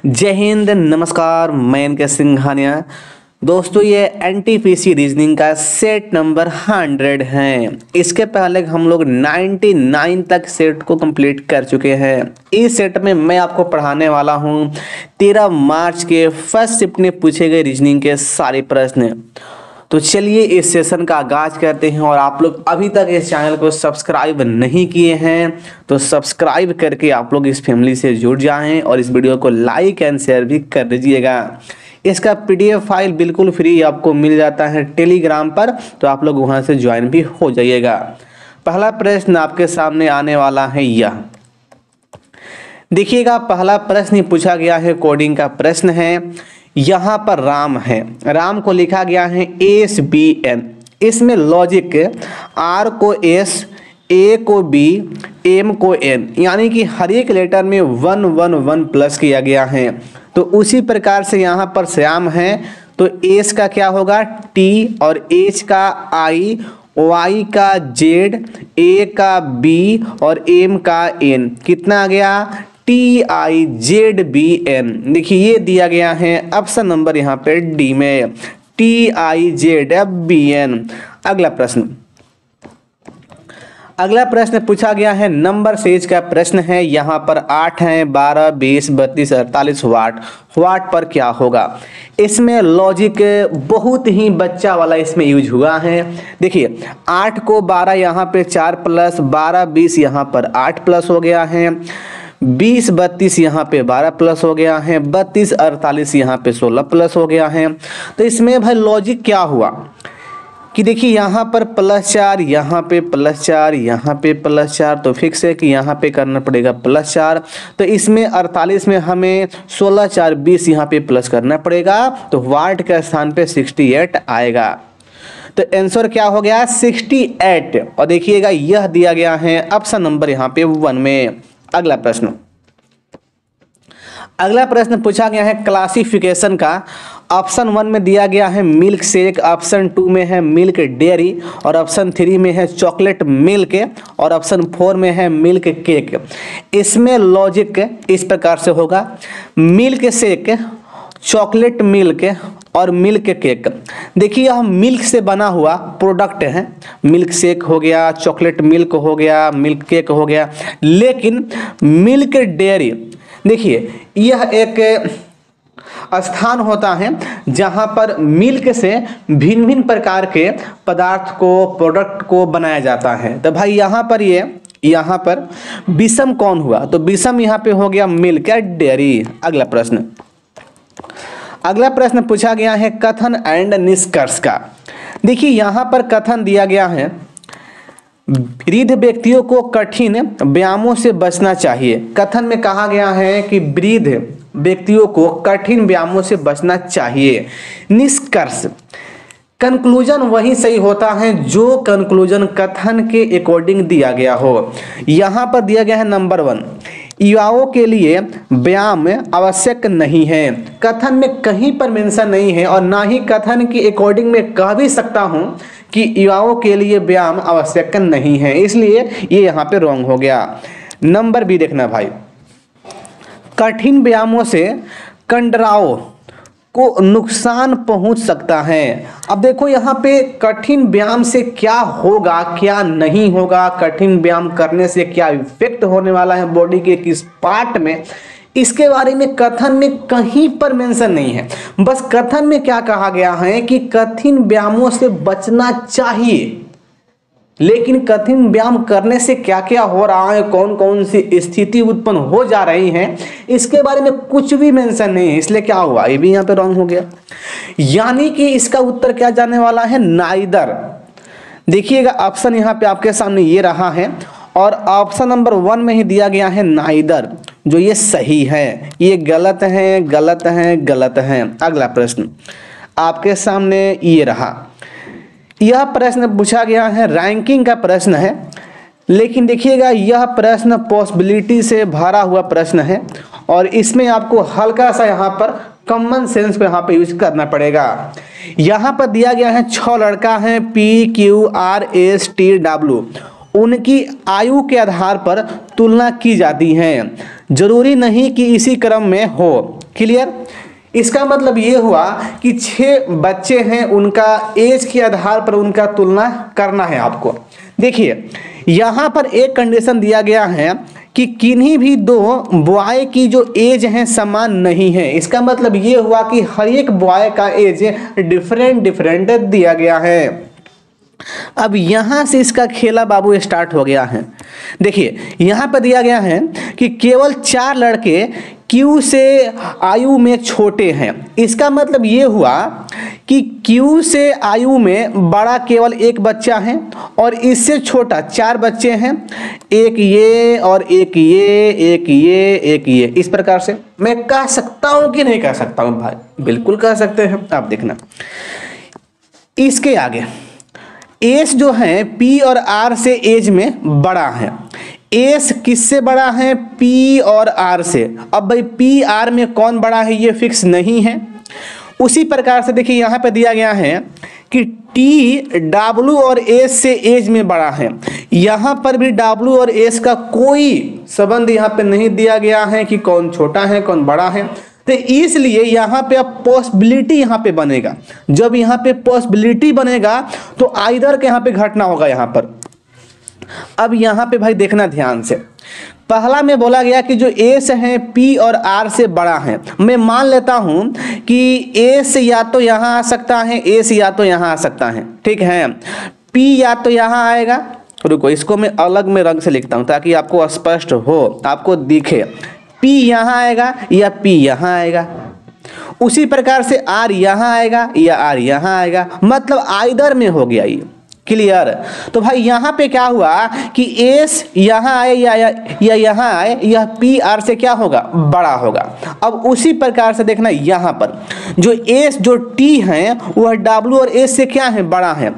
जय हिंद, नमस्कार। मैं इनके सिंघानिया। दोस्तों, ये एनटीपीसी रीजनिंग का सेट नंबर 100 है। इसके पहले हम लोग 99 तक सेट को कंप्लीट कर चुके हैं। इस सेट में मैं आपको पढ़ाने वाला हूँ 13 मार्च के फर्स्ट शिफ्ट में पूछे गए रीजनिंग के सारे प्रश्न। तो चलिए इस सेशन का आगाज करते हैं। और आप लोग अभी तक इस चैनल को सब्सक्राइब नहीं किए हैं तो सब्सक्राइब करके आप लोग इस फैमिली से जुड़ जाएं और इस वीडियो को लाइक एंड शेयर भी कर दीजिएगा। इसका पीडीएफ फाइल बिल्कुल फ्री आपको मिल जाता है टेलीग्राम पर, तो आप लोग वहां से ज्वाइन भी हो जाइएगा। पहला प्रश्न आपके सामने आने वाला है यह देखिएगा। पहला प्रश्न पूछा गया है, कोडिंग का प्रश्न है। यहाँ पर राम है, राम को लिखा गया है SBN। इसमें लॉजिक R को S, A को B, M को N, यानी कि हर एक लेटर में 1 1 1 प्लस किया गया है। तो उसी प्रकार से यहाँ पर श्याम है तो S का क्या होगा T और H का I, Y का Z, A का B और M का N। कितना आ गया TIZBN। देखिए ये दिया गया है ऑप्शन नंबर यहाँ पे डी में TIZBN। अगला प्रश्न पूछा गया है नंबर सीरीज का प्रश्न है। यहाँ पर 8 है, 12, 20, 32, 48 वाट पर क्या होगा। इसमें लॉजिक बहुत ही बच्चा वाला इसमें यूज हुआ है। देखिए 8 को 12 यहाँ पे 4 प्लस, 12 20 यहाँ पर 8 प्लस हो गया है, 20 32 यहाँ पे 12 प्लस हो गया है, 32 48 यहाँ पे 16 प्लस हो गया है। तो इसमें भाई लॉजिक क्या हुआ कि देखिए यहाँ पर +4, यहाँ पे +4, यहाँ पे +4, तो फिक्स है कि यहाँ पे करना पड़ेगा +4। तो इसमें 48 में हमें 16 4 20 यहाँ पे प्लस करना पड़ेगा, तो वाट के स्थान पे 68 आएगा। तो आंसर क्या हो गया 68। और देखिएगा यह दिया गया है ऑप्शन नंबर यहाँ पे 1 में। अगला प्रश्न पूछा गया है क्लासिफिकेशन का। ऑप्शन 1 में दिया गया है मिल्क शेक, ऑप्शन 2 में है मिल्क डेयरी और ऑप्शन 3 में है चॉकलेट मिल्क और ऑप्शन 4 में है मिल्क केक। इसमें लॉजिक इस प्रकार से होगा, मिल्क शेक, चॉकलेट मिल्क और मिल्क केक। देखिए यह मिल्क से बना हुआ प्रोडक्ट है, मिल्क शेक हो गया, चॉकलेट मिल्क हो गया, मिल्क केक हो गया। लेकिन मिल्क डेयरी, देखिए यह एक स्थान होता है जहां पर मिल्क से भिन्न भिन्न प्रकार के पदार्थ को, प्रोडक्ट को बनाया जाता है। तो भाई यहाँ पर विषम कौन हुआ, तो विषम यहाँ पे हो गया मिल्क डेयरी। अगला प्रश्न पूछा गया है कथन एंड निष्कर्ष का। देखिए यहाँ पर कथन दिया गया है वृद्ध व्यक्तियों को कठिन व्यायामों से बचना चाहिए। कथन में कहा गया है कि वृद्ध व्यक्तियों को कठिन व्यायामों से बचना चाहिए। निष्कर्ष, कंक्लूजन वही सही होता है जो कंक्लूजन कथन के अकॉर्डिंग दिया गया हो। यहाँ पर दिया गया है नंबर 1, युवाओं के लिए व्यायाम आवश्यक नहीं है। कथन में कहीं पर मेंशन नहीं है और ना ही कथन के अकॉर्डिंग में कह भी सकता हूं कि युवाओं के लिए व्यायाम आवश्यक नहीं है, इसलिए ये यहाँ पे रॉन्ग हो गया। नंबर बी देखना भाई, कठिन व्यायामों से कंडराओं को नुकसान पहुंच सकता है। अब देखो यहाँ पे कठिन व्यायाम से क्या होगा क्या नहीं होगा, कठिन व्यायाम करने से क्या इफेक्ट होने वाला है बॉडी के किस पार्ट में, इसके बारे में कथन में कहीं पर मेंशन नहीं है। बस कथन में क्या कहा गया है कि कठिन व्यायामों से बचना चाहिए, लेकिन कठिन व्यायाम करने से क्या क्या हो रहा है, कौन कौन सी स्थिति उत्पन्न हो जा रही है, इसके बारे में कुछ भी मेंशन नहीं है। इसलिए क्या हुआ, ये भी यहाँ पे रॉन्ग हो गया। यानी कि इसका उत्तर क्या जाने वाला है, नाइदर। देखिएगा ऑप्शन यहाँ पे आपके सामने ये रहा है और ऑप्शन नंबर 1 में ही दिया गया है नाइदर, जो ये सही है। ये गलत है, गलत है, गलत है। अगला प्रश्न आपके सामने ये रहा। यह प्रश्न पूछा गया है रैंकिंग का प्रश्न है, लेकिन देखिएगा यह प्रश्न पॉसिबिलिटी से भरा हुआ प्रश्न है और इसमें आपको हल्का सा यहाँ पर कॉमन सेंस को यहाँ पे यूज करना पड़ेगा। यहाँ पर दिया गया है 6 लड़का हैं PQRSTW, उनकी आयु के आधार पर तुलना की जाती है। जरूरी नहीं कि इसी क्रम में हो, क्लियर। इसका मतलब ये हुआ कि 6 बच्चे हैं, उनका एज के आधार पर उनका तुलना करना है आपको। देखिए यहाँ पर एक कंडीशन दिया गया है कि किन्हीं भी 2 बॉय की जो एज है समान नहीं है। इसका मतलब ये हुआ कि हर एक बॉय का एज डिफरेंट दिया गया है। अब यहां से इसका खेला बाबू स्टार्ट हो गया है। देखिए यहां पर दिया गया है कि केवल 4 लड़के क्यू से आयु में छोटे हैं। इसका मतलब ये हुआ कि क्यू से आयु में बड़ा केवल एक बच्चा है और इससे छोटा 4 बच्चे हैं, एक ये और एक ये, एक ये, एक ये। इस प्रकार से मैं कह सकता हूं कि नहीं कह सकता हूं भाई? बिल्कुल कह सकते हैं। आप देखना इसके आगे एस जो है पी और आर से एज में बड़ा है। एस किससे बड़ा है? पी और आर से। अब भाई पी आर में कौन बड़ा है ये फिक्स नहीं है। उसी प्रकार से देखिए यहाँ पे दिया गया है कि टी डब्ल्यू और एस से एज में बड़ा है। यहाँ पर भी डब्ल्यू और एस का कोई संबंध यहाँ पे नहीं दिया गया है कि कौन छोटा है कौन बड़ा है। तो इसलिए यहाँ पे अब पॉसिबिलिटी यहाँ पे बनेगा। जब यहाँ पे पॉसिबिलिटी बनेगा तो आइदर के यहाँ पे घटना होगा यहाँ पर। अब यहाँ पे भाई देखना ध्यान से, पहला में बोला गया कि जो एस है पी और आर से बड़ा है। मैं मान लेता हूं कि एस या तो यहाँ आ सकता है, एस या तो यहाँ आ सकता है, ठीक है। पी या तो यहाँ आएगा, रुको इसको मैं अलग में रंग से लिखता हूं ताकि आपको स्पष्ट हो, आपको दिखे। पी यहाँ आएगा या पी यहाँ आएगा। उसी प्रकार से आर यहाँ आएगा या आर यहाँ आएगा, मतलब आइदर में हो गया ये। क्लियर। तो भाई यहाँ पे क्या हुआ कि एस यहाँ आए या यहाँ आए, यह पी आर से क्या होगा? बड़ा होगा। अब उसी प्रकार से देखना यहाँ पर जो एस जो टी है वह डब्ल्यू और एस से क्या है? बड़ा है।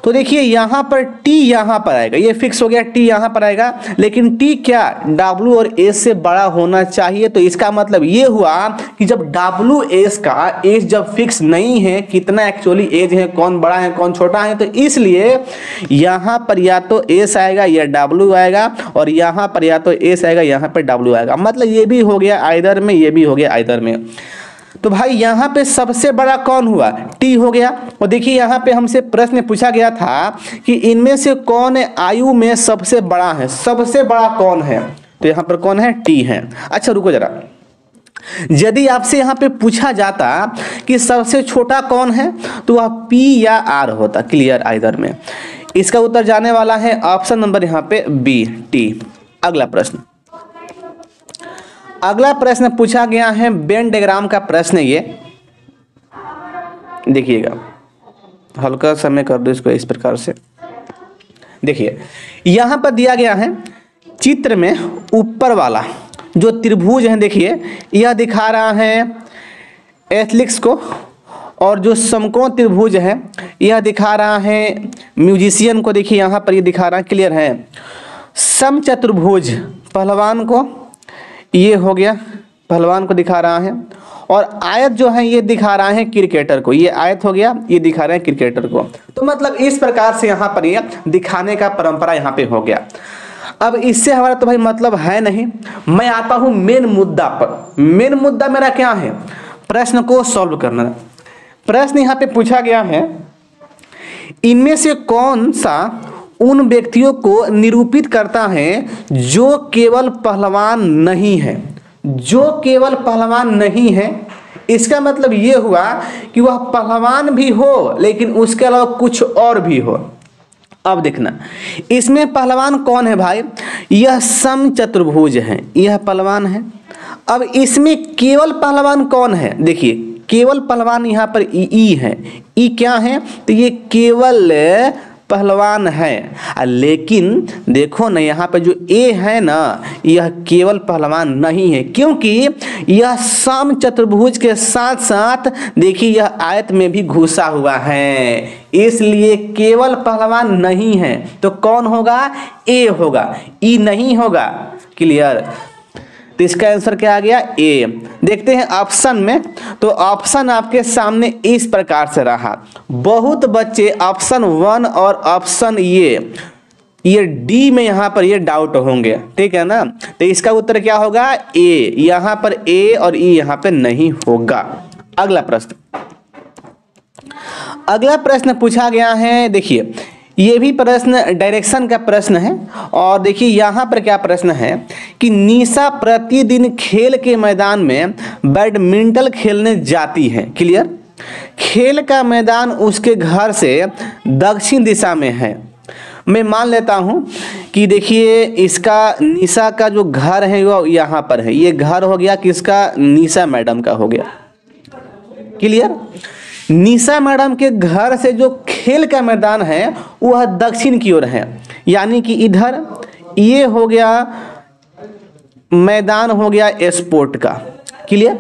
तो देखिए यहाँ पर टी यहाँ पर आएगा, ये फिक्स हो गया, टी यहाँ पर आएगा। लेकिन टी क्या? डब्ल्यू और एस से बड़ा होना चाहिए। तो इसका मतलब ये हुआ कि जब डब्ल्यू एस का एज जब फिक्स नहीं है, कितना एक्चुअली एज है, कौन बड़ा है कौन छोटा है, तो इसलिए यहाँ पर या तो एस आएगा या डब्ल्यू आएगा, और यहाँ पर या तो एस आएगा यहाँ पर डब्ल्यू आएगा। मतलब ये भी हो गया आइदर में, ये भी हो गया आइदर में। तो भाई यहाँ पे सबसे बड़ा कौन हुआ? टी हो गया। और देखिए यहाँ पे हमसे प्रश्न पूछा गया था कि इनमें से कौन आयु में सबसे बड़ा है? सबसे बड़ा कौन है? तो यहाँ पर कौन है? टी है। अच्छा रुको जरा, यदि आपसे यहाँ पे पूछा जाता कि सबसे छोटा कौन है तो वह पी या आर होता। क्लियर, आइदर में। इसका उत्तर जाने वाला है ऑप्शन नंबर यहाँ पे बी, टी। अगला प्रश्न, अगला प्रश्न पूछा गया है वेन डायग्राम का प्रश्न। ये देखिएगा, हल्का समय कर दो इसको इस प्रकार से। देखिए यहां पर दिया गया है चित्र में ऊपर वाला जो त्रिभुज है, देखिए यह दिखा रहा है एथलिक्स को, और जो समकोण त्रिभुज है यह दिखा रहा है म्यूजिशियन को। देखिए यहां पर ये दिखा रहा है, क्लियर है। समचतुर्भुज पहलवान को, ये हो गया पहलवान को दिखा रहा है, और आयत जो है ये दिखा रहा है क्रिकेटर को। ये आयत हो गया, ये दिखा रहे हैं क्रिकेटर को। तो मतलब इस प्रकार से यहाँ पर ये दिखाने का परंपरा यहाँ पे हो गया। अब इससे हमारा तो भाई मतलब है नहीं। मैं आता हूँ मेन मुद्दा पर। मेन मुद्दा मेरा क्या है? प्रश्न को सॉल्व करना। प्रश्न यहाँ पे पूछा गया है, इनमें से कौन सा उन व्यक्तियों को निरूपित करता है जो केवल पहलवान नहीं है? जो केवल पहलवान नहीं है, इसका मतलब ये हुआ कि वह पहलवान भी हो लेकिन उसके अलावा कुछ और भी हो। अब देखना इसमें पहलवान कौन है भाई? यह समचतुर्भुज है, यह पहलवान है। अब इसमें केवल पहलवान कौन है? देखिए केवल पहलवान यहाँ पर ई है। ई क्या है? तो ये केवल पहलवान है। लेकिन देखो ना यहाँ पे जो ए है ना, यह केवल पहलवान नहीं है, क्योंकि यह समचतुर्भुज के साथ साथ देखिए यह आयत में भी घुसा हुआ है, इसलिए केवल पहलवान नहीं है। तो कौन होगा? ए होगा, ई नहीं होगा। क्लियर। तो इसका आंसर क्या आ गया? ए। देखते हैं ऑप्शन में, तो ऑप्शन आपके सामने इस प्रकार से रहा। बहुत बच्चे ऑप्शन 1 और ऑप्शन ये ये डी में यहाँ पर ये डाउट होंगे, ठीक है ना। तो इसका उत्तर क्या होगा, ए। यहाँ पर ए और ई यहाँ पे नहीं होगा। अगला प्रश्न, अगला प्रश्न पूछा गया है, देखिए ये भी प्रश्न डायरेक्शन का प्रश्न है। और देखिए यहाँ पर क्या प्रश्न है कि निशा प्रतिदिन खेल के मैदान में बैडमिंटन खेलने जाती है। क्लियर। खेल का मैदान उसके घर से दक्षिण दिशा में है। मैं मान लेता हूँ कि देखिए इसका निशा का जो घर है वो यहाँ पर है। ये घर हो गया किसका, निशा मैडम का हो गया। क्लियर। निशा मैडम के घर से जो खेल का मैदान है वह दक्षिण की ओर है, यानी कि इधर ये हो गया मैदान हो गया स्पोर्ट का। क्लियर।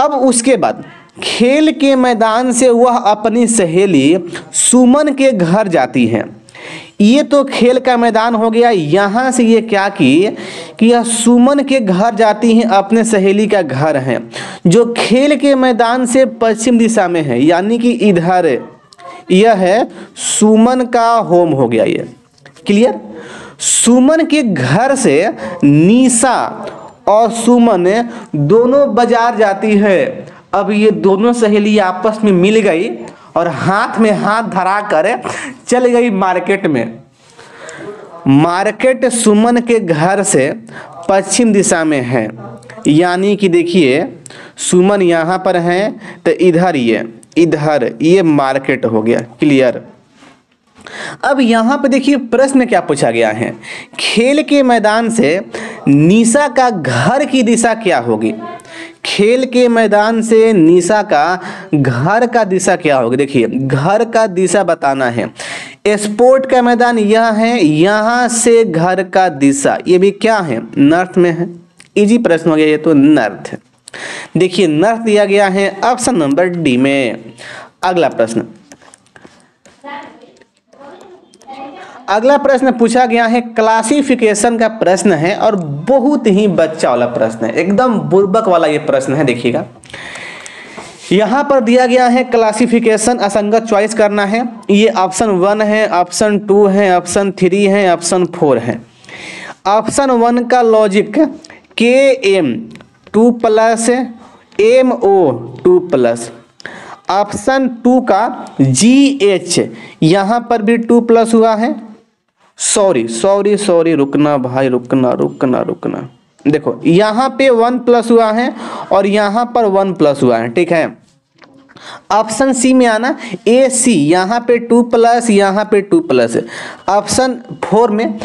अब उसके बाद खेल के मैदान से वह अपनी सहेली सुमन के घर जाती है। ये तो खेल का मैदान हो गया। यहाँ से ये क्या कि यह सुमन के घर जाती हैं, अपने सहेली का घर है जो खेल के मैदान से पश्चिम दिशा में है, यानी कि इधर यह है सुमन का होम हो गया ये। क्लियर। सुमन के घर से निशा और सुमन दोनों बाजार जाती है। अब ये दोनों सहेली आपस में मिल गई और हाथ में हाथ धरा कर चल गई मार्केट में। मार्केट सुमन के घर से पश्चिम दिशा में है, यानी कि देखिए सुमन यहाँ पर है तो इधर ये मार्केट हो गया। क्लियर। अब यहाँ पे देखिए प्रश्न क्या पूछा गया है, खेल के मैदान से निशा का घर की दिशा क्या होगी। खेल के मैदान से निशा का घर का दिशा क्या होगी। देखिए घर का दिशा बताना है। स्पोर्ट का मैदान यह है, यहाँ से घर का दिशा ये भी क्या है, नॉर्थ में है। इजी प्रश्न हो गया ये तो, नॉर्थ है। देखिए नॉर्थ दिया गया है ऑप्शन नंबर डी में। अगला प्रश्न, अगला प्रश्न पूछा गया है क्लासिफिकेशन का प्रश्न है और बहुत ही बच्चा वाला प्रश्न है, एकदम बुर्बक वाला ये प्रश्न है। देखिएगा यहाँ पर दिया गया है क्लासिफिकेशन, असंगत चॉइस करना है। ये ऑप्शन 1 है, ऑप्शन 2 है, ऑप्शन 3 है, ऑप्शन 4 है। ऑप्शन 1 का लॉजिक KM 2+ MO 2+। ऑप्शन 2 का GH यहाँ पर भी 2+ हुआ है। सॉरी रुकना भाई, रुकना। देखो यहाँ पे 1+ हुआ है और यहाँ पर 1+ हुआ है, ठीक है। ऑप्शन सी में आना AC, यहाँ पे 2+, यहाँ पे 2+। ऑप्शन 4 में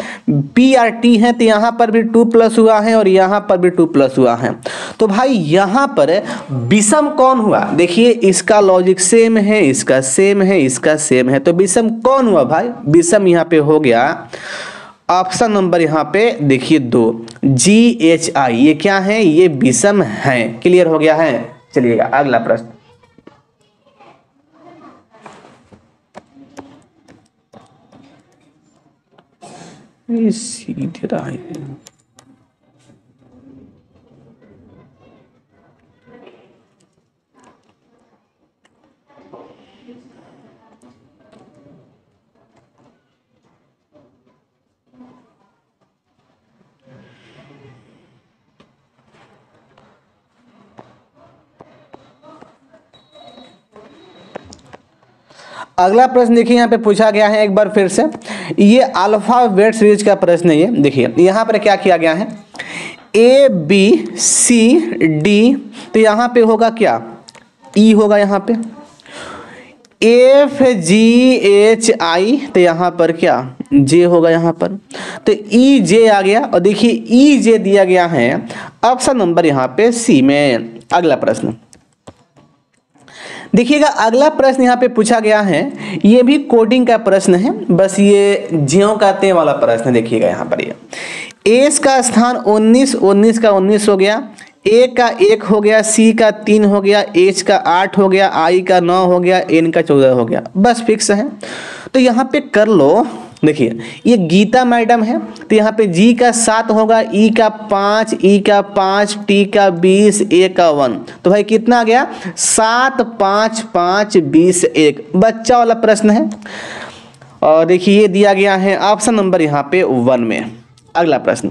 PRT है तो यहाँ पर भी 2+ हुआ है और यहाँ पर भी 2+ हुआ है। तो भाई यहाँ पर विषम कौन हुआ, देखिए इसका लॉजिक सेम है, इसका सेम है, इसका सेम है, तो विषम कौन हुआ भाई, विषम यहाँ पे हो गया ऑप्शन नंबर यहाँ पे देखिए 2 GHI। ये क्या है, ये विषम है। क्लियर हो गया है। चलिएगा अगला प्रश्न, सीधे रहा है। अगला प्रश्न देखिए यहाँ पे पूछा गया है एक बार फिर से, ये अल्फाबेट सीरीज का प्रश्न है। ये देखिए यहाँ पर क्या किया गया है, ABCD, तो यहाँ पे होगा क्या, E होगा यहाँ पे, FGHI, तो यहाँ पर क्या J होगा यहाँ पर, तो EJ आ गया। और देखिए EJ दिया गया है ऑप्शन नंबर यहाँ पे C में। अगला प्रश्न देखिएगा, अगला प्रश्न यहाँ पे पूछा गया है, ये भी कोडिंग का प्रश्न है, बस ये ज्यों का त्यों वाला प्रश्न। देखिएगा यहाँ पर ये एस का स्थान 19 का 19 हो गया, ए का 1 हो गया, सी का 3 हो गया, एच का 8 हो गया, आई का 9 हो गया, एन का 14 हो गया, बस फिक्स है। तो यहाँ पे कर लो। देखिए ये गीता मैडम है तो यहाँ पे जी का 7 होगा, ई का 5, ई का 5, टी का 20, ए का 1, तो भाई कितना आ गया 7, 5, 5, 20, 1। बच्चा वाला प्रश्न है और देखिए ये दिया गया है ऑप्शन नंबर यहाँ पे 1 में। अगला प्रश्न,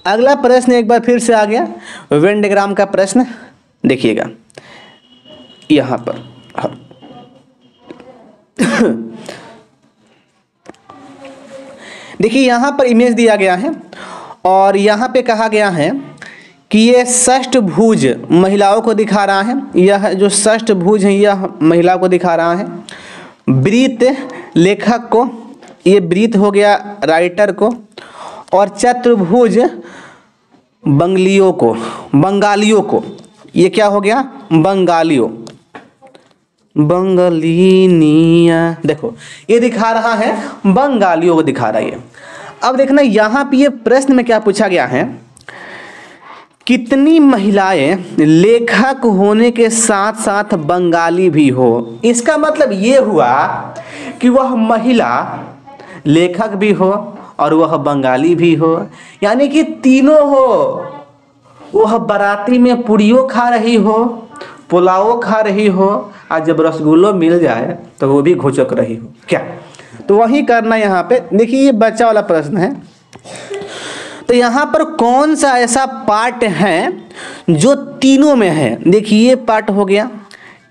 अगला प्रश्न एक बार फिर से आ गया वेन डायग्राम का प्रश्न। देखिएगा यहाँ पर देखिए यहाँ पर इमेज दिया गया है और यहाँ पे कहा गया है कि ये षष्ठभुज महिलाओं को दिखा रहा है। यह जो षष्ठभुज है यह महिला को दिखा रहा है। वृत्त लेखक को, ये वृत्त हो गया राइटर को, और चतुर्भुज बंगालियों को, ये क्या हो गया बंगालिनिया, देखो ये दिखा रहा है बंगालियों को दिखा रहा है। अब देखना यहाँ पे ये प्रश्न में क्या पूछा गया है, कितनी महिलाएं लेखक होने के साथ साथ बंगाली भी हो। इसका मतलब ये हुआ कि वह महिला लेखक भी हो और वह बंगाली भी हो, यानी कि तीनों हो। वह बाराती में पूड़ियों खा रही हो, पुलाव खा रही हो, और जब रसगुल्लो मिल जाए तो वो भी घुचक रही हो क्या। तो वही करना यहाँ पे। देखिए ये बच्चा वाला प्रश्न है, तो यहाँ पर कौन सा ऐसा पार्ट है जो तीनों में है। देखिए ये पार्ट हो गया,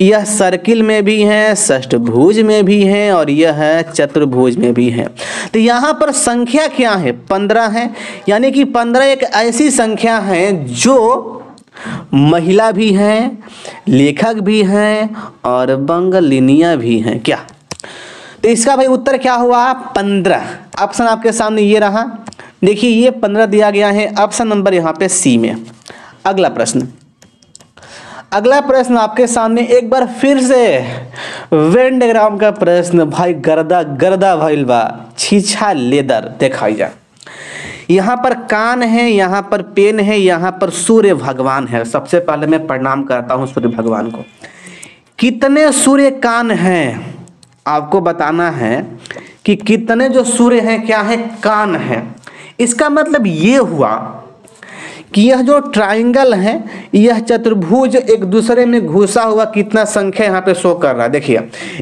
यह सर्किल में भी है, षष्ठभुज में भी है, और यह चतुर्भुज में भी है। तो यहाँ पर संख्या क्या है, 15 है, यानी कि 15 एक ऐसी संख्या है जो महिला भी हैं, लेखक भी हैं और बंगालिनिया भी हैं क्या। तो इसका भाई उत्तर क्या हुआ, 15। ऑप्शन आपके सामने ये रहा। देखिए ये 15 दिया गया है ऑप्शन नंबर यहाँ पे सी में। अगला प्रश्न, अगला प्रश्न आपके सामने एक बार फिर से वेन डायग्राम का प्रश्न। भाई गर्दा भइल बा, छीछा लेदर दिखाई जा। यहाँ पर कान है, यहाँ पर पेन है, यहाँ पर सूर्य भगवान है। सबसे पहले मैं प्रणाम करता हूँ सूर्य भगवान को। कितने सूर्य कान हैं आपको बताना है कि कितने जो सूर्य हैं क्या है, कान है। इसका मतलब ये हुआ कि यह जो ट्राइंगल है, यह चतुर्भुज एक दूसरे में घुसा हुआ कितना संख्या यहाँ पे शो कर रहा है। देखिए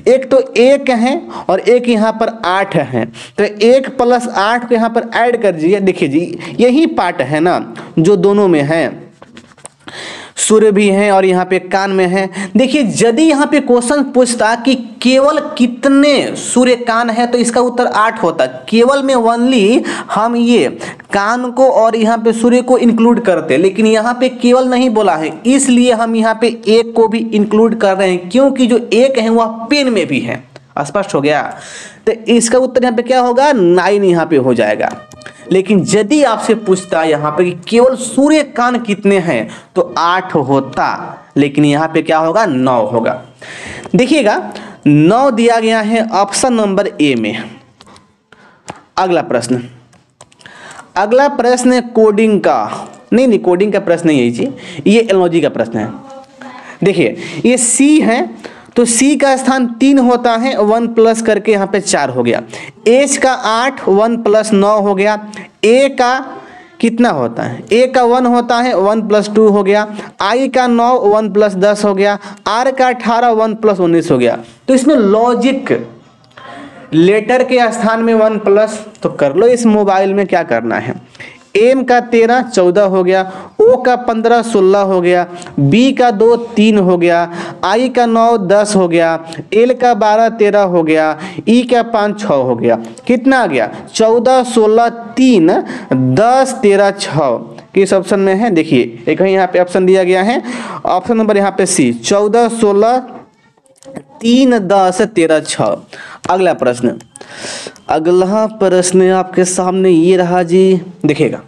एक तो 1 है और एक यहाँ पर 8 है, तो 1 + 8 को यहाँ पर ऐड कर दीजिए। देखिए जी यही पार्ट है ना जो दोनों में है, सूर्य भी है और यहाँ पे कान में है। देखिए यदि यहाँ पे क्वेश्चन पूछता कि केवल कितने सूर्य कान है तो इसका उत्तर 8 होता। केवल में ओनली हम ये कान को और यहाँ पे सूर्य को इंक्लूड करते, लेकिन यहाँ पे केवल नहीं बोला है, इसलिए हम यहाँ पे 1 को भी इंक्लूड कर रहे हैं, क्योंकि जो 1 है वह पेन में भी है। स्पष्ट हो गया। तो इसका उत्तर यहाँ पे क्या होगा, 9 यहाँ पे हो जाएगा। लेकिन यदि आपसे पूछता यहाँ पे कि केवल सूर्य कान कितने हैं तो 8 होता, लेकिन यहाँ पे क्या होगा, 9 होगा। देखिएगा 9 दिया गया है ऑप्शन नंबर ए में। अगला प्रश्न, अगला प्रश्न है कोडिंग का। नहीं कोडिंग का प्रश्न नहीं है जी, ये एलओजी का प्रश्न है। देखिए ये सी है तो सी का स्थान 3 होता है, 1 प्लस करके यहाँ पे 4 हो गया। एच का 8, 1 + 9 हो गया। ए का कितना होता है, ए का 1 होता है, 1 + 2 हो गया। आई का 9, 1 + 10 हो गया। आर का 18, 1 + 19 हो गया। तो इसमें लॉजिक लेटर के स्थान में 1 प्लस, तो कर लो इस मोबाइल में क्या करना है। एम का 13, 14 हो गया। ओ का 15, 16 हो गया। बी का 2, 3 हो गया। आई का 9, 10 हो गया। एल का 12, 13 हो गया। ई का 5, 6 हो गया। कितना आ गया, 14, 16, 3, 10, 13, 6। किस ऑप्शन में है, देखिए एक यहाँ पे ऑप्शन दिया गया है, ऑप्शन नंबर यहाँ पे सी, 14, 16, 3, 10, 13, 6। अगला प्रश्न, अगला प्रश्न आपके सामने ये रहा जी। देखिएगा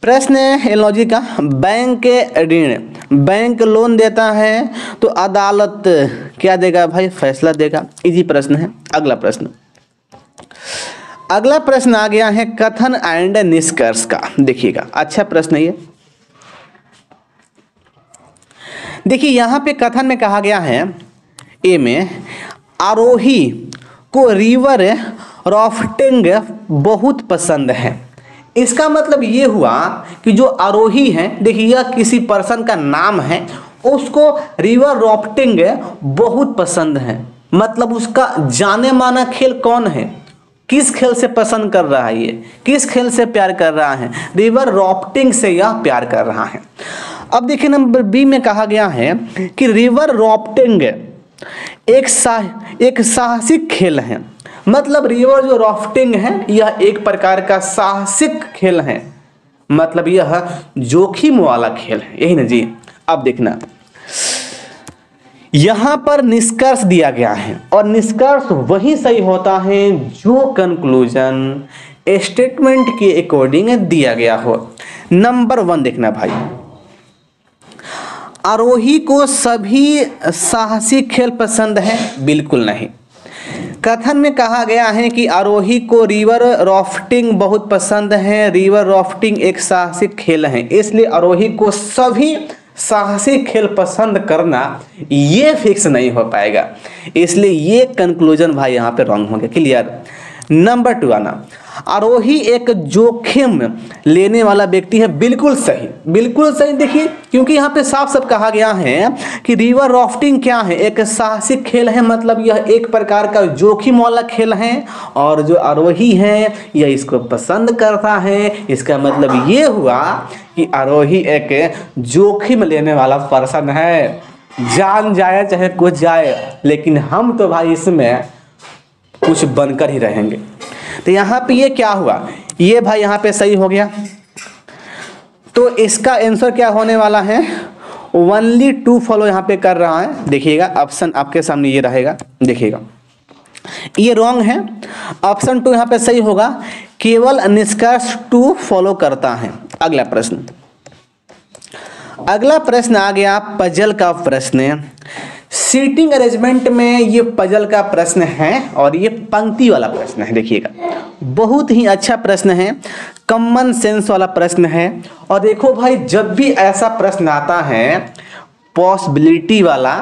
प्रश्न है एलओजी का, बैंक ऋण, बैंक लोन देता है तो अदालत क्या देगा भाई, फैसला देगा। इजी प्रश्न है। अगला प्रश्न, अगला प्रश्न आ गया है कथन एंड निष्कर्ष का। देखिएगा अच्छा प्रश्न है ये। देखिए यहाँ पे कथन में कहा गया है ए में, आरोही को रिवर राफ्टिंग बहुत पसंद है। इसका मतलब ये हुआ कि जो आरोही है, देखिए यह किसी पर्सन का नाम है, उसको रिवर राफ्टिंग बहुत पसंद है। मतलब उसका जाने माना खेल कौन है, किस खेल से पसंद कर रहा है, ये किस खेल से प्यार कर रहा है, रिवर राफ्टिंग से यह प्यार कर रहा है। अब देखिए नंबर बी में कहा गया है कि रिवर राफ्टिंग एक साहसिक खेल है। मतलब रिवर जो राफ्टिंग है यह एक प्रकार का साहसिक खेल है, मतलब यह जोखिम वाला खेल है, यही ना जी। अब देखना यहां पर निष्कर्ष दिया गया है और निष्कर्ष वही सही होता है जो कंक्लूजन स्टेटमेंट के अकॉर्डिंग दिया गया हो। नंबर 1 देखना भाई, आरोही को सभी साहसिक खेल पसंद है, बिल्कुल नहीं। कथन में कहा गया है कि आरोही को रिवर राफ्टिंग बहुत पसंद है, रिवर राफ्टिंग एक साहसिक खेल है, इसलिए आरोही को सभी साहसिक खेल पसंद करना ये फिक्स नहीं हो पाएगा, इसलिए ये कंक्लूजन भाई यहाँ पे रॉन्ग हो गया। क्लियर। नंबर 2 आना, आरोही एक जोखिम लेने वाला व्यक्ति है, बिल्कुल सही, बिल्कुल सही। देखिए क्योंकि यहाँ पे साफ साफ कहा गया है कि रिवर राफ्टिंग क्या है, एक साहसिक खेल है, मतलब यह एक प्रकार का जोखिम वाला खेल है और जो आरोही है यह इसको पसंद करता है। इसका मतलब ये हुआ कि आरोही एक जोखिम लेने वाला पर्सन है, जान जाए चाहे कुछ जाए, लेकिन हम तो भाई इसमें कुछ बनकर ही रहेंगे। तो यहाँ पे ये क्या हुआ, ये भाई यहाँ पे सही हो गया। तो इसका आंसर क्या होने वाला है, ओनली टू फॉलो यहाँ पे कर रहा है। देखिएगा ऑप्शन आपके सामने ये रहेगा, देखिएगा ये रॉन्ग है। ऑप्शन 2 यहाँ पे सही होगा, केवल निष्कर्ष 2 फॉलो करता है। अगला प्रश्न, अगला प्रश्न आ गया पजल का प्रश्न। सीटिंग अरेंजमेंट में ये पजल का प्रश्न है और ये पंक्ति वाला प्रश्न है। देखिएगा बहुत ही अच्छा प्रश्न है, कॉमन सेंस वाला प्रश्न है। और देखो भाई जब भी ऐसा प्रश्न आता है पॉसिबिलिटी वाला,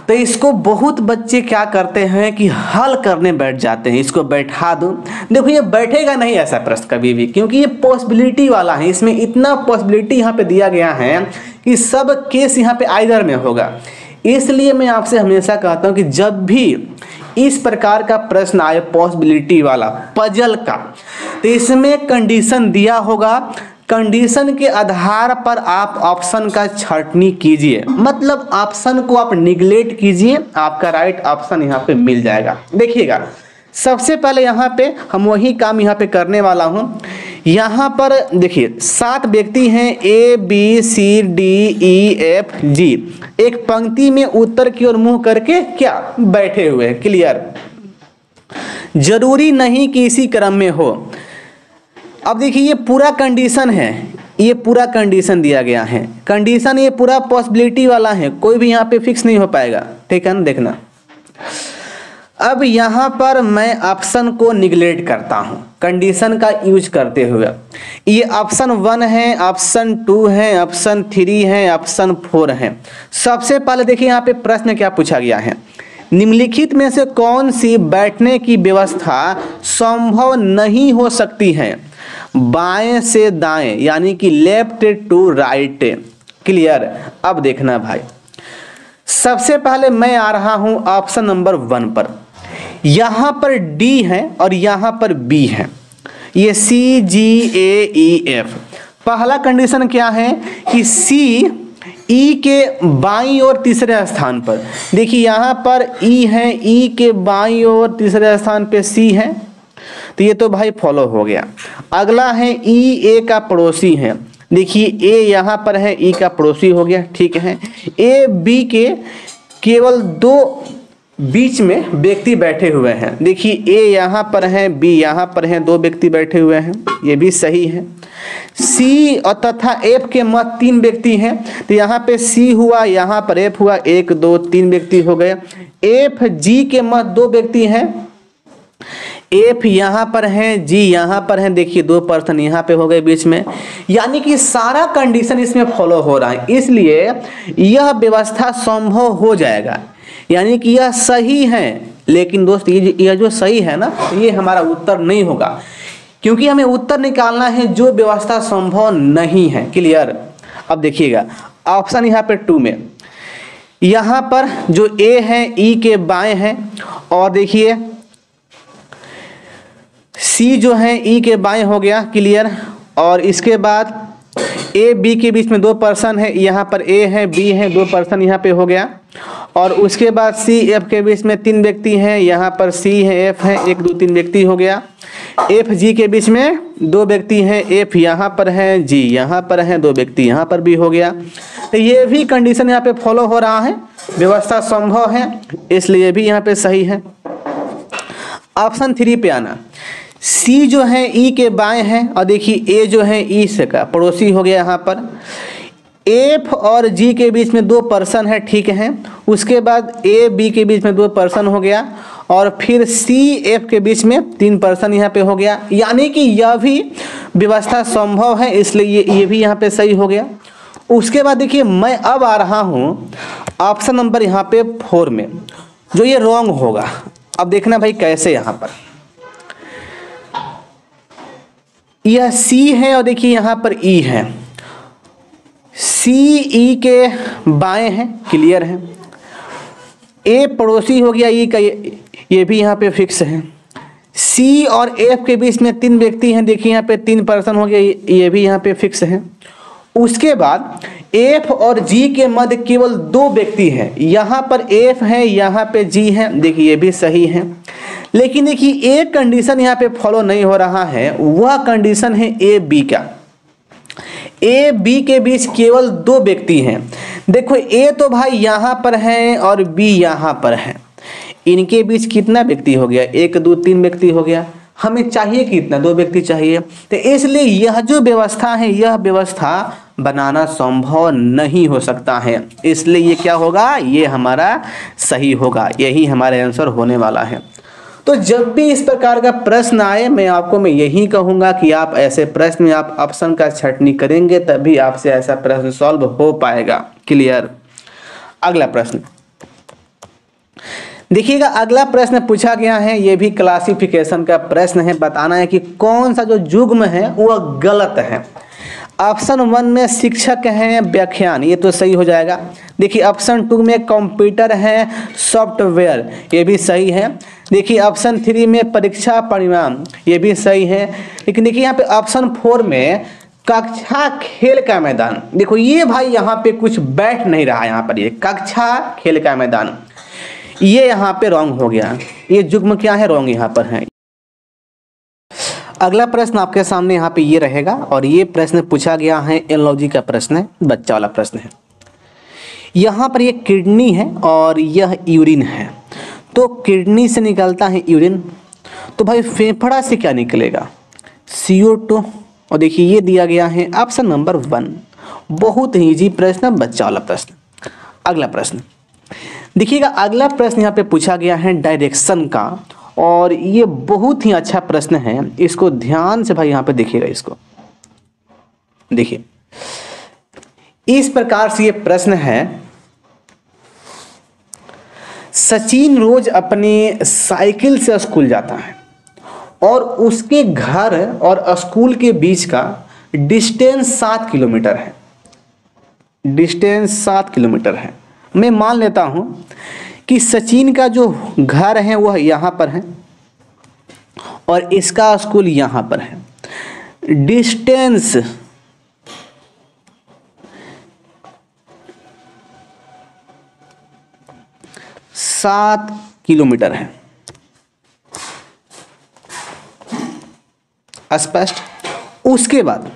तो इसको बहुत बच्चे क्या करते हैं कि हल करने बैठ जाते हैं, इसको बैठा दूं। देखो ये बैठेगा नहीं ऐसा प्रश्न कभी भी, क्योंकि ये पॉसिबिलिटी वाला है, इसमें इतना पॉसिबिलिटी यहाँ पे दिया गया है कि सब केस यहाँ पे आइदर में होगा। इसलिए मैं आपसे हमेशा कहता हूँ कि जब भी इस प्रकार का प्रश्न आए पॉसिबिलिटी वाला पजल का, तो इसमें कंडीशन दिया होगा, कंडीशन के आधार पर आप ऑप्शन का छंटनी कीजिए, मतलब ऑप्शन को आप निगलेक्ट कीजिए, आपका राइट ऑप्शन यहाँ पे मिल जाएगा। देखिएगा सबसे पहले यहाँ पे हम वही काम यहाँ पे करने वाला हूँ। यहाँ पर देखिए 7 व्यक्ति हैं, A B C D E F G, एक पंक्ति में उत्तर की ओर मुंह करके क्या बैठे हुए हैं। क्लियर। जरूरी नहीं कि इसी क्रम में हो। अब देखिए ये पूरा कंडीशन है, ये पूरा कंडीशन दिया गया है, कंडीशन ये पूरा पॉसिबिलिटी वाला है, कोई भी यहाँ पे फिक्स नहीं हो पाएगा। ठीक है ना, देखना अब यहाँ पर मैं ऑप्शन को निगलेक्ट करता हूँ कंडीशन का यूज करते हुए। ये ऑप्शन 1 है, ऑप्शन 2 है, ऑप्शन 3 है, ऑप्शन 4 है। सबसे पहले देखिए यहाँ पे प्रश्न क्या पूछा गया है, निम्नलिखित में से कौन सी बैठने की व्यवस्था संभव नहीं हो सकती है, बाएं से दाएं यानी कि लेफ्ट टू राइट। क्लियर। अब देखना भाई सबसे पहले मैं आ रहा हूं ऑप्शन नंबर 1 पर। यहां पर D है और यहां पर B है, ये C G A E F। पहला कंडीशन क्या है कि C E के बाईं ओर तीसरे स्थान पर, देखिए यहां पर E है, E के बाईं ओर तीसरे स्थान पे C है, तो ये तो भाई फॉलो हो गया। अगला है E A का पड़ोसी है, देखिए A यहाँ पर है, E का पड़ोसी हो गया। ठीक है, A B के केवल 2 बीच में व्यक्ति बैठे हुए हैं, देखिए A यहाँ पर है, B यहाँ पर है, 2 व्यक्ति बैठे हुए हैं, ये भी सही है। C और तथा F के मत 3 व्यक्ति हैं, तो यहाँ पे C हुआ, यहाँ पर F हुआ, 1 2 3 व्यक्ति हो गए। F G के मत 2 व्यक्ति हैं, F यहाँ पर है, G यहाँ पर है, देखिए 2 पर्सन यहाँ पे हो गए बीच में, यानी कि सारा कंडीशन इसमें फॉलो हो रहा है, इसलिए यह व्यवस्था संभव हो जाएगा, यानी कि यह सही है। लेकिन दोस्त यह जो सही है ना, ये हमारा उत्तर नहीं होगा, क्योंकि हमें उत्तर निकालना है जो व्यवस्था संभव नहीं है। क्लियर। अब देखिएगा ऑप्शन यहाँ पे 2 में यहाँ पर जो ए है ई के बाएं है, और देखिए सी जो है ई के बाएं हो गया, क्लियर। और इसके बाद ए बी के बीच में 2 पर्सन है, यहाँ पर ए है बी है, 2 पर्सन यहाँ पे हो गया। और उसके बाद सी एफ के बीच में 3 व्यक्ति हैं, यहाँ पर सी है एफ है, 1 2 3 व्यक्ति हो गया। एफ जी के बीच में 2 व्यक्ति हैं, एफ यहाँ पर है, जी यहाँ पर है, 2 व्यक्ति यहाँ पर भी हो गया। तो ये भी कंडीशन यहाँ पे फॉलो हो रहा है, व्यवस्था संभव है, इसलिए भी यहाँ पे सही है। ऑप्शन 3 पे आना, सी जो है ई के बाएं है, और देखिए ए जो है ई से का पड़ोसी हो गया। यहाँ पर एफ और जी के बीच में 2 पर्सन है, ठीक है। उसके बाद ए बी के बीच में 2 पर्सन हो गया, और फिर सी एफ के बीच में 3 पर्सन यहाँ पे हो गया, यानी कि यह भी व्यवस्था संभव है, इसलिए ये भी यहाँ पे सही हो गया। उसके बाद देखिए मैं अब आ रहा हूँ ऑप्शन नंबर यहाँ पे 4 में, जो ये रॉन्ग होगा। अब देखना भाई कैसे, यहाँ पर यह सी है और देखिए यहाँ पर ई है, सी ई के बाएं हैं, क्लियर है। ए पड़ोसी हो गया ई का, ये भी यहाँ पे फिक्स है। सी और एफ के बीच में 3 व्यक्ति हैं, देखिए यहाँ पे 3 पर्सन हो गया, ये भी यहाँ पे फिक्स है। उसके बाद एफ और जी के मध्य केवल 2 व्यक्ति हैं, यहाँ पर एफ है, यहाँ पे जी है, देखिए ये भी सही है। लेकिन देखिए एक कंडीशन यहाँ पे फॉलो नहीं हो रहा है, वह कंडीशन है ए बी का। ए बी के बीच केवल 2 व्यक्ति हैं। देखो ए तो भाई यहाँ पर है और बी यहाँ पर है, इनके बीच कितना व्यक्ति हो गया, 1 2 3 व्यक्ति हो गया। हमें चाहिए कितना, 2 व्यक्ति चाहिए। तो इसलिए यह जो व्यवस्था है, यह व्यवस्था बनाना संभव नहीं हो सकता है, इसलिए ये क्या होगा, ये हमारा सही होगा, यही हमारा आंसर होने वाला है। तो जब भी इस प्रकार का प्रश्न आए, मैं यही कहूंगा कि आप ऐसे प्रश्न में आप ऑप्शन का छंटनी करेंगे, तभी आपसे ऐसा प्रश्न सॉल्व हो पाएगा, क्लियर। अगला प्रश्न देखिएगा, अगला प्रश्न पूछा गया है, ये भी क्लासिफिकेशन का प्रश्न है। बताना है कि कौन सा जो युग्म है वह गलत है। ऑप्शन 1 में शिक्षक है व्याख्यान, ये तो सही हो जाएगा। देखिए ऑप्शन 2 में कंप्यूटर है सॉफ्टवेयर, ये भी सही है। देखिए ऑप्शन 3 में परीक्षा परिणाम, ये भी सही है। लेकिन देखिए यहाँ पे ऑप्शन 4 में कक्षा खेल का मैदान, देखो ये भाई यहाँ पे कुछ बैठ नहीं रहा, यहाँ पर ये कक्षा खेल का मैदान, ये यहाँ पे रॉन्ग हो गया, ये युग्म क्या है, रॉन्ग यहाँ पर है। अगला प्रश्न आपके सामने यहाँ पे ये रहेगा, और ये प्रश्न पूछा गया है, एनालॉजी का प्रश्न है, बच्चा वाला प्रश्न है। यहाँ पर ये किडनी है और यह यूरिन है, तो किडनी से निकलता है यूरिन, तो भाई फेफड़ा से क्या निकलेगा, CO2। और देखिए ये दिया गया है ऑप्शन नंबर 1, बहुत ही इजी प्रश्न, बच्चा वाला प्रश्न। अगला प्रश्न देखिएगा, अगला प्रश्न यहाँ पे पूछा गया है डायरेक्शन का, और ये बहुत ही अच्छा प्रश्न है, इसको ध्यान से भाई यहाँ पे देखिएगा। इसको देखिए, इस प्रकार से ये प्रश्न है, सचिन रोज अपने साइकिल से स्कूल जाता है और उसके घर और स्कूल के बीच का डिस्टेंस 7 किलोमीटर है, डिस्टेंस 7 किलोमीटर है। मैं मान लेता हूं कि सचिन का जो घर है वह यहाँ पर है और इसका स्कूल यहाँ पर है। डिस्टेंस 7 किलोमीटर है, स्पष्ट। उसके बाद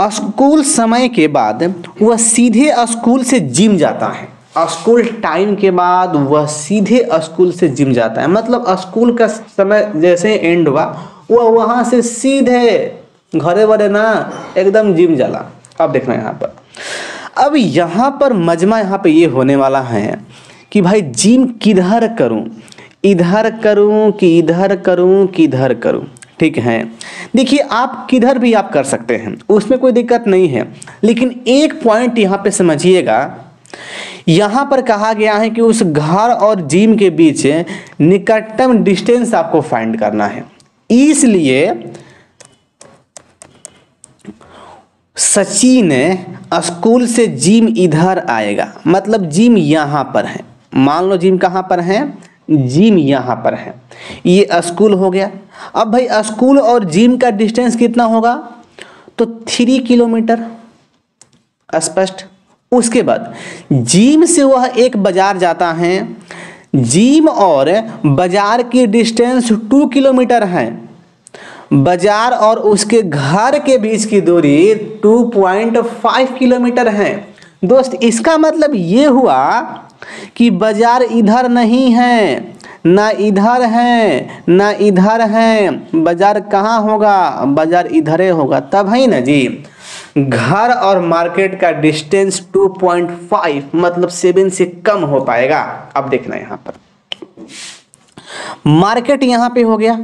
स्कूल समय के बाद वह सीधे स्कूल से जिम जाता है, स्कूल टाइम के बाद वह सीधे स्कूल से जिम जाता है, मतलब स्कूल का समय जैसे एंड हुआ वह वहां से सीधे घरे वरे ना एकदम जिम जाला। अब देखना यहाँ पर, अब यहाँ पर मजमा यहाँ पे ये होने वाला है कि भाई जिम किधर करूं, इधर करूं कि इधर करूं कि इधर करूं, ठीक है। देखिए आप किधर भी आप कर सकते हैं, उसमें कोई दिक्कत नहीं है, लेकिन एक पॉइंट यहाँ पे समझिएगा, यहाँ पर कहा गया है कि उस घर और जिम के बीच निकटतम डिस्टेंस आपको फाइंड करना है। इसलिए सचिन स्कूल से जिम इधर आएगा, मतलब जिम यहाँ पर है। मान लो जिम कहाँ पर है, जिम यहाँ पर है, ये स्कूल हो गया। अब भाई स्कूल और जिम का डिस्टेंस कितना होगा, तो 3 किलोमीटर स्पष्ट। उसके बाद जिम से वह एक बाजार जाता है, जिम और बाजार की डिस्टेंस 2 किलोमीटर है, बाजार और उसके घर के बीच की दूरी 2.5 किलोमीटर है। दोस्त इसका मतलब ये हुआ कि बाजार इधर नहीं है, ना इधर है, ना इधर है, बाजार कहाँ होगा, बाजार इधर ही होगा, तब है ना जी। घर और मार्केट का डिस्टेंस 2.5 मतलब 7 से कम हो पाएगा। अब देखना यहाँ पर मार्केट यहाँ पे हो गया।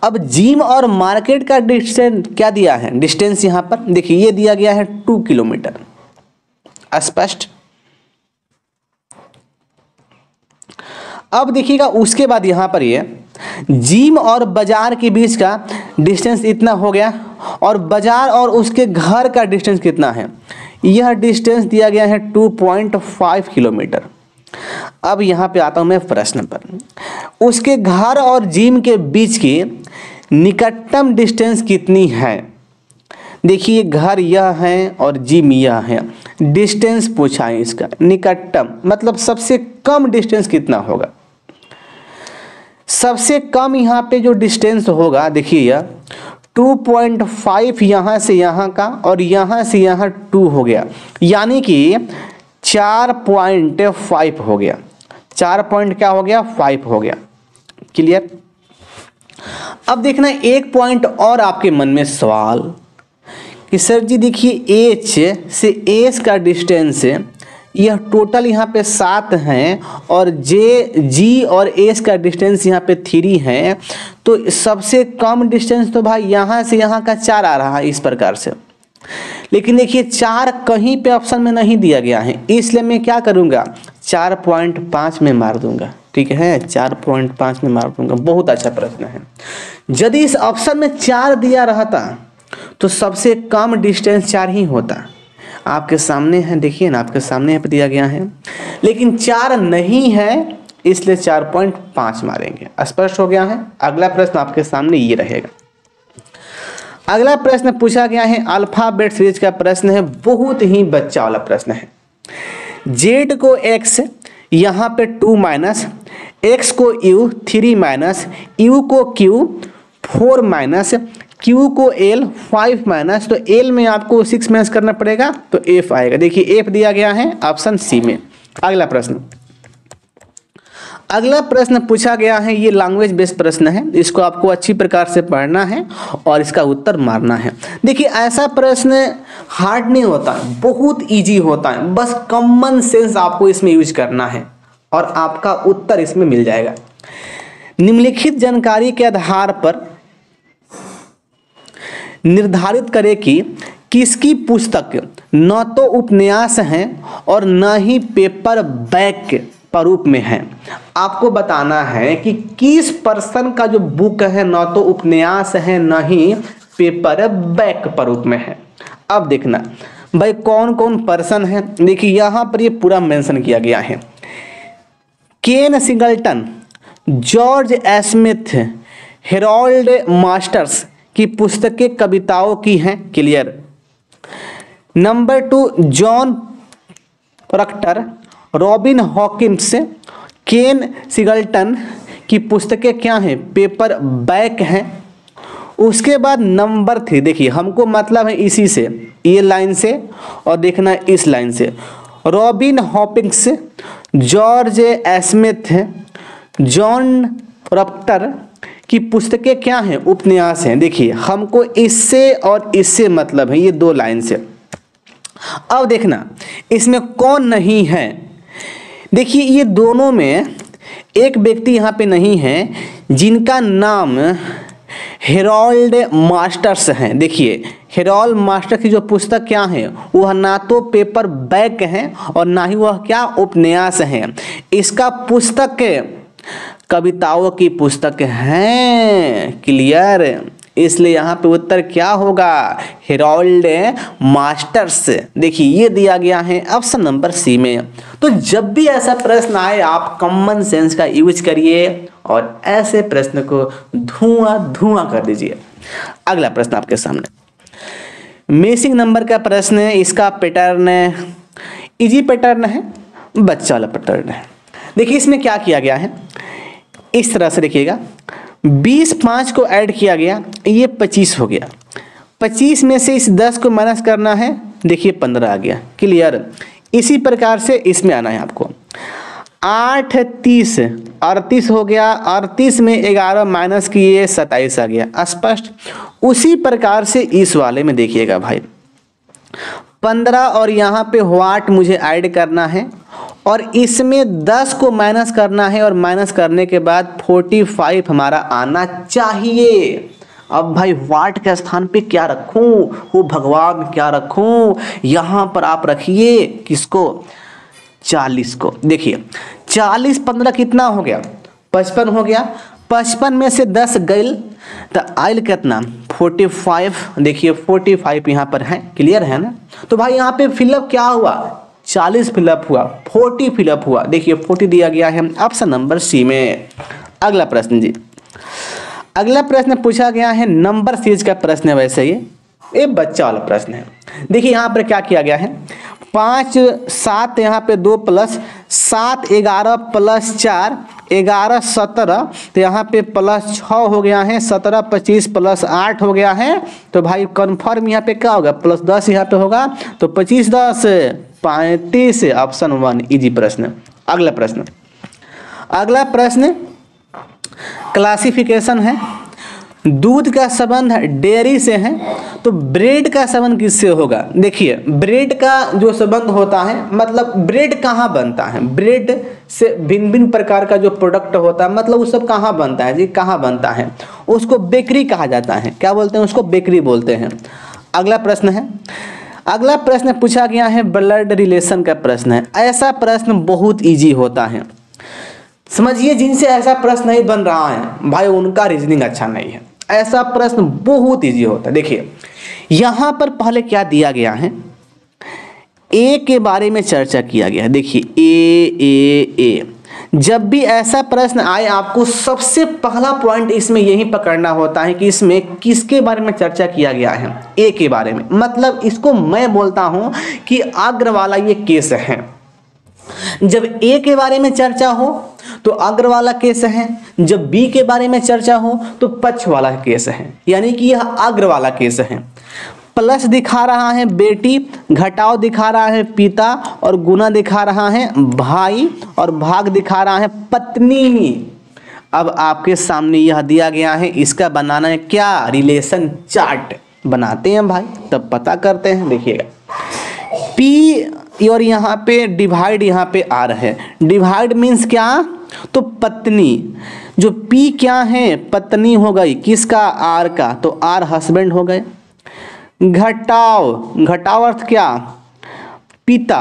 अब जिम और मार्केट का डिस्टेंस क्या दिया है, डिस्टेंस यहाँ पर देखिए ये दिया गया है 2 किलोमीटर स्पष्ट। अब देखिएगा उसके बाद यहाँ पर ये जिम और बाजार के बीच का डिस्टेंस इतना हो गया, और बाजार और उसके घर का डिस्टेंस कितना है, यह डिस्टेंस दिया गया है 2.5 किलोमीटर। अब यहाँ पे आता हूँ मैं प्रश्न पर, उसके घर और जिम के बीच की निकटतम डिस्टेंस कितनी है। देखिए घर यह है और जिम यह है, डिस्टेंस पूछा है इसका, निकटतम मतलब सबसे कम डिस्टेंस कितना होगा। सबसे कम यहाँ पे जो डिस्टेंस होगा देखिए यह 2.5 यहाँ से यहाँ का और यहाँ से यहाँ 2 हो गया, यानी कि 4.5 हो गया। 4 पॉइंट क्या हो गया, 5 हो गया। क्लियर। अब देखना एक पॉइंट और आपके मन में सवाल कि सर जी देखिए H से S का डिस्टेंस यह टोटल यहाँ पे 7 हैं और G और S का डिस्टेंस यहाँ पे 3 है, तो सबसे कम डिस्टेंस तो भाई यहाँ से यहाँ का 4 आ रहा है इस प्रकार से। लेकिन देखिए 4 कहीं पे ऑप्शन में नहीं दिया गया है, इसलिए मैं क्या करूँगा 4.5 में मार दूंगा। ठीक है 4.5 में मार दूंगा। बहुत अच्छा प्रश्न है। यदि इस ऑप्शन में 4 दिया रहता तो सबसे कम डिस्टेंस 4 ही होता। आपके सामने है, देखिए ना आपके सामने पे दिया गया है, लेकिन 4 नहीं है इसलिए 4.5 मारेंगे। स्पष्ट हो गया है। अगला प्रश्न आपके सामने ये रहेगा। अगला प्रश्न पूछा गया है अल्फाबेट सीरीज का प्रश्न है, बहुत ही बच्चा वाला प्रश्न है। Z को X यहाँ पे 2 माइनस, X को U 3 माइनस, U को Q 4 माइनस, Q को L 5 माइनस, तो L में आपको 6 माइनस करना पड़ेगा तो F आएगा। देखिए F दिया गया है ऑप्शन सी में। अगला प्रश्न, अगला प्रश्न पूछा गया है, ये लैंग्वेज बेस्ड प्रश्न है, इसको आपको अच्छी प्रकार से पढ़ना है और इसका उत्तर मारना है। देखिए ऐसा प्रश्न हार्ड नहीं होता, बहुत इजी होता है, बस कॉमन सेंस आपको इसमें यूज करना है और आपका उत्तर इसमें मिल जाएगा। निम्नलिखित जानकारी के आधार पर निर्धारित करें कि किसकी पुस्तक न तो उपन्यास है और न ही पेपर बैक रूप में है। आपको बताना है कि किस पर्सन का जो बुक है न तो उपन्यास है न ही पेपर बैक रूप में है। अब देखना भाई कौन कौन पर्सन है। देखिए यहाँ पर ये पूरा मेंशन किया गया है। Ken Singleton, George Smith, Harold Masters की पुस्तकें कविताओं की हैं। Clear. Number 2 John Proctor, Robin Hawkins, Ken Singleton की पुस्तकें क्या हैं, पेपर बैक हैं। उसके बाद नंबर 3 देखिए हमको मतलब है इसी से, ये लाइन से और देखना इस लाइन से, Robin Hawkins, George Smith, John Proctor की पुस्तकें क्या हैं, उपन्यास हैं। देखिए हमको इससे और इससे मतलब है, ये 2 लाइन से। अब देखना इसमें कौन नहीं है। देखिए ये दोनों में एक व्यक्ति यहाँ पे नहीं है जिनका नाम हेरोल्ड मास्टर्स हैं। देखिए हेरोल्ड मास्टर की जो पुस्तक क्या है वह ना तो पेपर बैक है और ना ही वह क्या उपन्यास है। इसका पुस्तक कविताओं की पुस्तक है। क्लियर। इसलिए यहाँ पे उत्तर क्या होगा, हेरोल्ड मास्टर्स। देखिए ये दिया गया है ऑप्शन नंबर सी में। तो जब भी ऐसा प्रश्न आए आप कॉमन सेंस का यूज करिए और ऐसे प्रश्न को धुआं धुआं कर दीजिए। अगला प्रश्न आपके सामने मिसिंग नंबर का प्रश्न है। इसका पैटर्न इजी पैटर्न है, बच्चा वाला पैटर्न है। देखिए इसमें क्या किया गया है, इस तरह से देखिएगा 20 5 को ऐड किया गया, ये 25 हो गया। 25 में से इस 10 को माइनस करना है, देखिए 15 आ गया। क्लियर। इसी प्रकार से इसमें आना है आपको। 8 30 38 हो गया, 38 में 11 माइनस किए 27 आ गया। स्पष्ट। उसी प्रकार से इस वाले में देखिएगा भाई 15 और यहाँ पे व्हाट मुझे ऐड करना है और इसमें 10 को माइनस करना है और माइनस करने के बाद 45 हमारा आना चाहिए। अब भाई व्हाट के स्थान पे क्या रखूं, वो भगवान क्या रखूं, यहाँ पर आप रखिए किसको, 40 को। देखिए 40 15 कितना हो गया, 55 हो गया। 55 में से 10 गई तो आयल कितना, 45। देखिए 45 यहाँ पर है। क्लियर है ना। तो भाई यहाँ पे फिलअप क्या हुआ, 40 फिलअप हुआ, 40 फिलअप हुआ। देखिए 40 दिया गया है ऑप्शन नंबर सी में। अगला प्रश्न जी, अगला प्रश्न पूछा गया है नंबर सीरीज का प्रश्न है। वैसे ये बच्चा वाला प्रश्न है। देखिए यहाँ पर क्या किया गया है, 5 7 यहाँ पे 2 प्लस 7 11 प्लस 4 11 17, तो यहाँ पे प्लस 6 हो गया है। 17 25 प्लस 8 हो गया है। तो भाई कन्फर्म यहाँ पे क्या होगा, प्लस 10 यहाँ पे होगा। तो 25 10 35, ऑप्शन 1 इजी प्रश्न। अगला प्रश्न, अगला प्रश्न क्लासिफिकेशन है। दूध का संबंध डेयरी से है, तो ब्रेड का संबंध किससे होगा। देखिए ब्रेड का जो संबंध होता है, मतलब ब्रेड कहाँ बनता है, ब्रेड से भिन्न भिन्न प्रकार का जो प्रोडक्ट होता है, मतलब वो सब कहाँ बनता है जी, कहाँ बनता है, उसको बेकरी कहा जाता है। क्या बोलते हैं उसको, बेकरी बोलते हैं। अगला प्रश्न है, अगला प्रश्न पूछा गया है ब्लड रिलेशन का प्रश्न है। ऐसा प्रश्न बहुत ईजी होता है, समझिए। जिनसे ऐसा प्रश्न नहीं बन रहा है भाई उनका रीजनिंग अच्छा नहीं है। ऐसा प्रश्न बहुत इजी होता है। देखिए यहां पर पहले क्या दिया गया है, ए के बारे में चर्चा किया गया है। देखिए ए जब भी ऐसा प्रश्न आए आपको सबसे पहला पॉइंट इसमें यही पकड़ना होता है कि इसमें किसके बारे में चर्चा किया गया है, ए के बारे में। मतलब इसको मैं बोलता हूं कि अग्र वाला ये केस है। जब ए के बारे में चर्चा हो तो अग्र वाला केस है, जब बी के बारे में चर्चा हो तो पक्ष वाला केस है, यानी कि यह अग्र वाला केस है। प्लस दिखा रहा है बेटी, घटाव दिखा रहा है पिता, और गुना दिखा रहा है भाई, और भाग दिखा रहा है पत्नी। अब आपके सामने यह दिया गया है, इसका बनाना है क्या, रिलेशन चार्ट बनाते हैं भाई, तब पता करते हैं। देखिएगा पी और यहाँ पे डिवाइड यहाँ पे आ रहा है। डिवाइड मीन्स क्या, तो पत्नी। जो पी क्या है, पत्नी हो गई, किसका, आर का, तो आर हस्बैंड हो गए। घटाव, घटाव अर्थ क्या, पिता,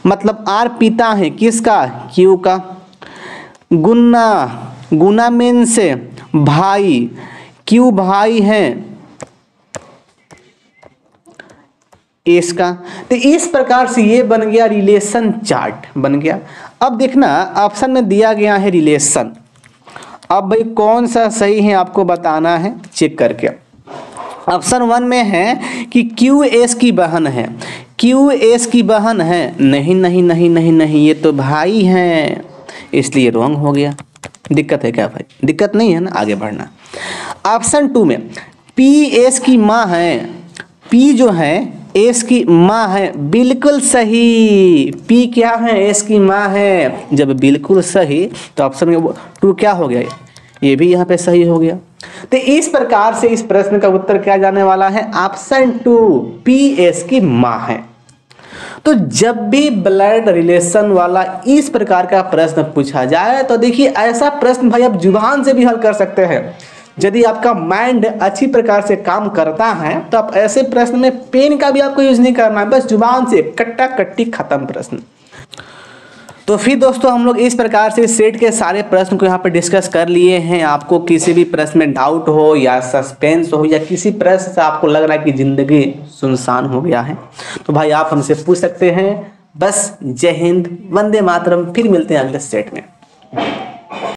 मतलब आर पिता है, किसका, क्यू का। गुना, गुना मीन्स भाई, क्यू भाई है इसका। तो इस प्रकार से ये बन गया रिलेशन चार्ट बन गया। अब देखना ऑप्शन में दिया गया है रिलेशन। अब भाई कौन सा सही है आपको बताना है चेक करके। ऑप्शन 1 में है कि क्यू एस की बहन है, क्यू एस की बहन है, नहीं नहीं नहीं नहीं नहीं, ये तो भाई हैं, इसलिए रॉन्ग हो गया। दिक्कत है क्या भाई, दिक्कत नहीं है ना, आगे बढ़ना। ऑप्शन 2 में पी एस की माँ है, पी जो है एस की माँ है, बिल्कुल सही। पी क्या है, एस की माँ है। जब बिल्कुल सही तो ऑप्शन 2 क्या हो गया, ये भी यहाँ पे सही हो गया। तो इस प्रकार से इस प्रश्न का उत्तर क्या जाने वाला है, ऑप्शन 2 पी एस की माँ है। तो जब भी ब्लड रिलेशन वाला इस प्रकार का प्रश्न पूछा जाए तो देखिए ऐसा प्रश्न भाई आप जुबान से भी हल कर सकते हैं। यदि आपका माइंड अच्छी प्रकार से काम करता है तो आप ऐसे प्रश्न में पेन का भी आपको यूज नहीं करना है, बस जुबान से कट्टा कट्टी खत्म प्रश्न। तो फिर दोस्तों हम लोग इस प्रकार से सेट के सारे प्रश्न को यहाँ पर डिस्कस कर लिए हैं। आपको किसी भी प्रश्न में डाउट हो या सस्पेंस हो या किसी प्रश्न से आपको लग रहा है कि जिंदगी सुनसान हो गया है, तो भाई आप हमसे पूछ सकते हैं। बस जय हिंद, वंदे मातरम। फिर मिलते हैं अगले सेट में।